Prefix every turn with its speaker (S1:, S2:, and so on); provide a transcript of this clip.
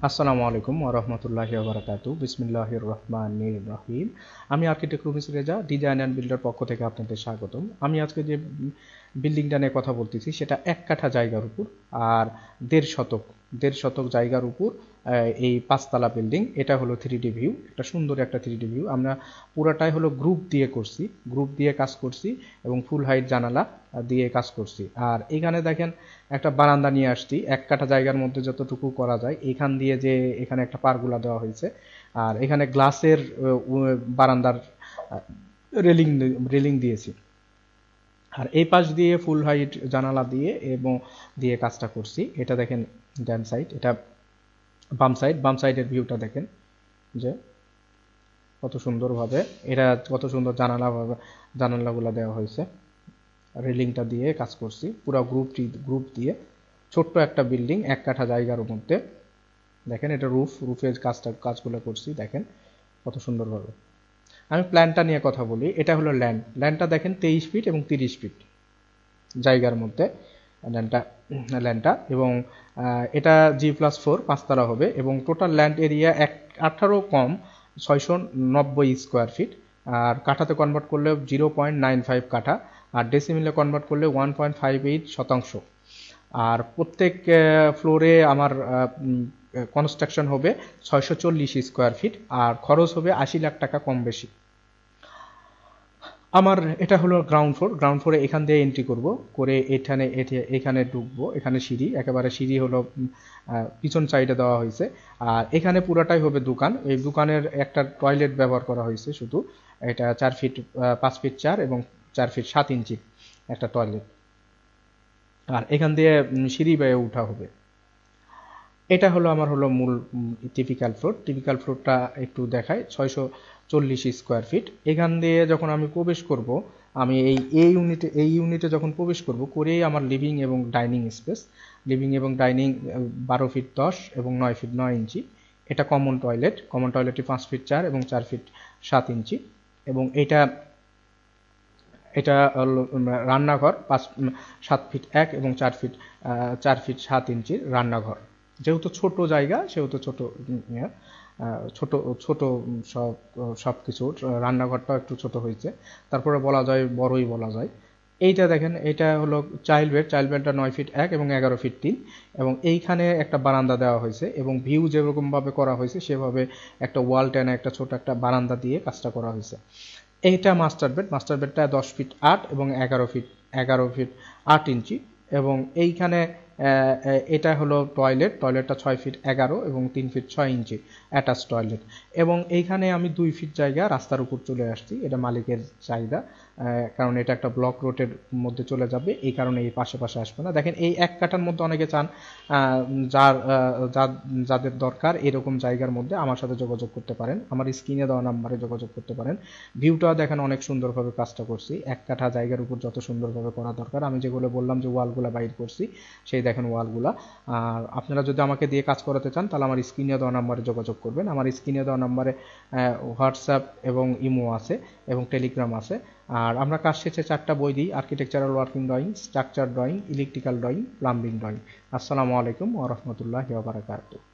S1: আসসালামু আলাইকুম ওয়া রাহমাতুল্লাহি ওয়া বারাকাতুহু। বিসমিল্লাহির রহমানির রহিম। আমি architect Rumis Reza, design and builder পক্ষ থেকে আপনাদের স্বাগতম। আমি আজকে যে বিল্ডিংটা নিয়ে কথা বলতেছি সেটা ১ কাঠা জায়গার উপর আর ১.৫ শতক জায়গার উপর এই ৫ তলা বিল্ডিং। এটা হলো 3D ভিউ, একটা সুন্দর একটা 3D ভিউ। আমরা পুরাটাই হলো গ্রুপ দিয়ে করছি, গ্রুপ দিয়ে কাজ করছি এবং ফুল হাইট জানালা দিয়ে কাজ করছি। আর এখানে দেখেন একটা বারান্দা নিয়ে আসছি ১ কাঠা জায়গার মধ্যে যতটুকু করা যায়। এখান দিয়ে যে এখানে একটা পারগোলা দেওয়া হয়েছে আর এখানে গ্লাসের বারান্দার রেলিং রেলিং দিয়েছি। আর এই পাশ দিয়ে ফুল হাইট জানালা দিয়ে এবং দিয়ে কাজটা করছি। এটা দেখেন ডান সাইড, এটা বাম সাইডের ভিউটা দেখেন যে কত সুন্দরভাবে এটা কত সুন্দর জানালাগুলো দেওয়া হয়েছে। রেলিংটা দিয়ে কাজ করছি পুরো গ্রুপ দিয়ে। ছোট্ট একটা বিল্ডিং ১ কাঠা জায়গার মধ্যে। দেখেন এটা রুফের কাজগুলো করছি, দেখেন কত সুন্দরভাবে। আমি প্ল্যানটা নিয়ে কথা বলি। এটা হলো ল্যান্ডটা দেখেন ২৩ ফিট এবং ৩০ ফিট জায়গার মধ্যে ল্যান্ডটা এবং এটা G+4 ৫তলা হবে এবং টোটাল ল্যান্ড এরিয়া 18 কম ৬৯০ স্কোয়ার ফিট। আর কাঠাতে কনভার্ট করলে 0.95 কাঠা আর ডেসিমিলে কনভার্ট করলে 1.58%। আর প্রত্যেক ফ্লোরে আমার কনস্ট্রাকশন হবে ৬৪০ স্কোয়ার ফিট আর খরচ হবে ৮০ লাখ টাকা কম বেশি। আমার এটা হলো গ্রাউন্ড ফ্লোরে এখান দিয়ে এন্ট্রি করব, করে এখানে ঢুকবো। এখানে সিঁড়ি, একেবারে সিঁড়ি হলো পিছন সাইডে দেওয়া হয়েছে। আর এখানে পুরাটাই হবে দোকান। এই দোকানের একটা টয়লেট ব্যবহার করা হয়েছে শুধু। এটা 4 ফিট 5 ফিট 4 এবং 4 ফিট 7 ইঞ্চি একটা টয়লেট। আর এখান দিয়ে সিঁড়ি বেয়ে উঠা হবে। এটা হলো আমার মূল টিপিক্যাল ফ্লোরটা একটু দেখায় ৬৪০ স্কোয়ার ফিট। এখান দিয়ে যখন আমি প্রবেশ করব, আমি এই ইউনিটে যখন প্রবেশ করব করেই আমার লিভিং এবং ডাইনিং স্পেস। লিভিং এবং ডাইনিং ১২ ফিট ১০ এবং ৯ ফিট ৯ ইঞ্চি। এটা কমন টয়লেটটি ৫ ফিট ৪ এবং 4 ফিট 7 ইঞ্চি এবং এটা রান্নাঘর ৭ ফিট ১ এবং 4 ফিট ৭ ইঞ্চির রান্নাঘর। যেহেতু ছোট জায়গা সেহেতু ছোট সব কিছু, রান্নাঘরটাও একটু ছোট হয়েছে, তারপরে বলা যায় বড়ই বলা যায়। এইটা দেখেন, এটা হলো চাইল্ড বেডটা ৯ ফিট ১ এবং ১১ ফিট ৩ এবং এইখানে একটা বারান্দা দেওয়া হয়েছে এবং ভিউ যেরকমভাবে করা হয়েছে সেভাবে একটা ওয়াল টেনে একটা ছোট একটা বারান্দা দিয়ে কাজটা করা হয়েছে। এইটা মাস্টার বেডটা ১০ ফিট ৮ এবং ১১ ফিট ৮ ইঞ্চি এবং এইখানে এটা হলো টয়লেটটা ৬ ফিট ১১ এবং ৩ ফিট ৬ ইঞ্চি অ্যাটাচ টয়লেট এবং এইখানে আমি ২ ফিট জায়গা রাস্তার উপর চলে আসছি। এটা মালিকের চাহিদা, কারণ এটা একটা ব্লক রোডের মধ্যে চলে যাবে, এই কারণে এই পাশে আসবে না। দেখেন এই ১ কাঠার মধ্যে অনেকে চান, যাদের দরকার এরকম জায়গার মধ্যে আমার সাথে যোগাযোগ করতে পারেন, আমার স্ক্রিনে দেওয়া নাম্বারে যোগাযোগ করতে পারেন। ভিউটা দেখেন অনেক সুন্দরভাবে কাজটা করছি। ১ কাঠা জায়গার উপর যত সুন্দরভাবে করা দরকার, আমি যেগুলো বললাম যে ওয়ালগুলো বাইর করছি সেই দেখেন ওয়ালগুলা। আর আপনারা যদি আমাকে দিয়ে কাজ করাতে চান তাহলে আমার স্ক্রিনে দেওয়া নাম্বারে যোগাযোগ করবেন। আমার স্ক্রিনে দেওয়া নাম্বারে হোয়াটসঅ্যাপ এবং ইমো আছে এবং টেলিগ্রাম আছে। আর আমরা কাজ শেষে 4টা বই দিই: architectural working drawing, structure drawing, electrical drawing, plumbing drawing. আসসালামু আলাইকুম ওয়া রাহমাতুল্লাহি ওয়া বারাকাতুহু।